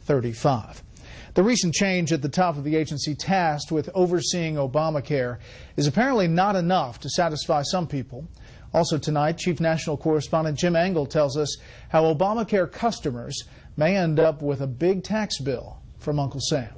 35. The recent change at the top of the agency tasked with overseeing Obamacare is apparently not enough to satisfy some people. Also tonight, Chief National Correspondent Jim Engel tells us how Obamacare customers may end up with a big tax bill from Uncle Sam.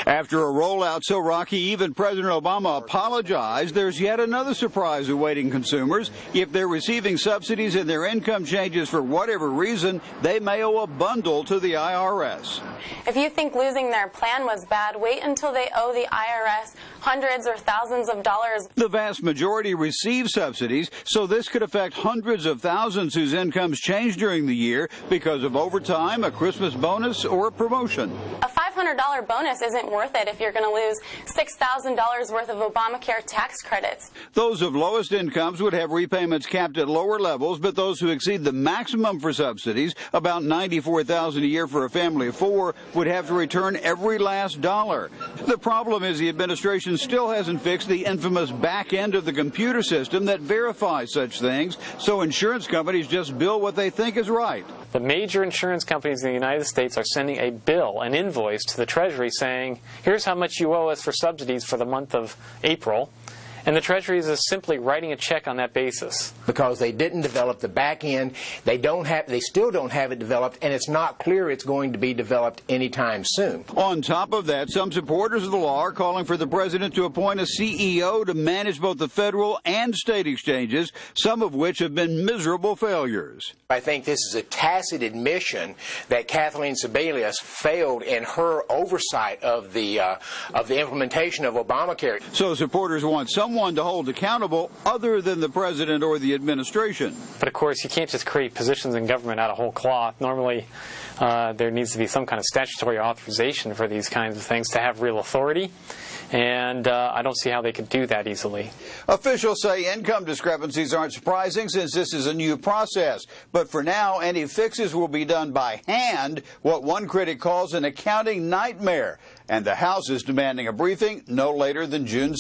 After a rollout so rocky, even President Obama apologized. There's yet another surprise awaiting consumers. If they're receiving subsidies and their income changes for whatever reason, they may owe a bundle to the IRS. If you think losing their plan was bad, wait until they owe the IRS hundreds or thousands of dollars. The vast majority receive subsidies, so this could affect hundreds of thousands whose incomes change during the year because of overtime, a Christmas bonus, or a promotion. A $500 bonus isn't worth it if you're going to lose $6,000 worth of Obamacare tax credits. Those of lowest incomes would have repayments capped at lower levels, but those who exceed the maximum for subsidies, about $94,000 a year for a family of four, would have to return every last dollar. The problem is the administration still hasn't fixed the infamous back end of the computer system that verifies such things, so insurance companies just bill what they think is right. The major insurance companies in the United States are sending a bill, an invoice to the Treasury saying, here's how much you owe us for subsidies for the month of April. And the Treasury is simply writing a check on that basis. Because they didn't develop the back end, they still don't have it developed, and it's not clear it's going to be developed anytime soon. On top of that, some supporters of the law are calling for the president to appoint a CEO to manage both the federal and state exchanges, some of which have been miserable failures. I think this is a tacit admission that Kathleen Sebelius failed in her oversight of the implementation of Obamacare. So supporters want someone to hold accountable other than the president or the administration. But of course, you can't just create positions in government out of whole cloth. Normally, there needs to be some kind of statutory authorization for these kinds of things to have real authority. And I don't see how they could do that easily. Officials say income discrepancies aren't surprising since this is a new process. But for now, any fixes will be done by hand, what one critic calls an accounting nightmare. And the House is demanding a briefing no later than June 6th.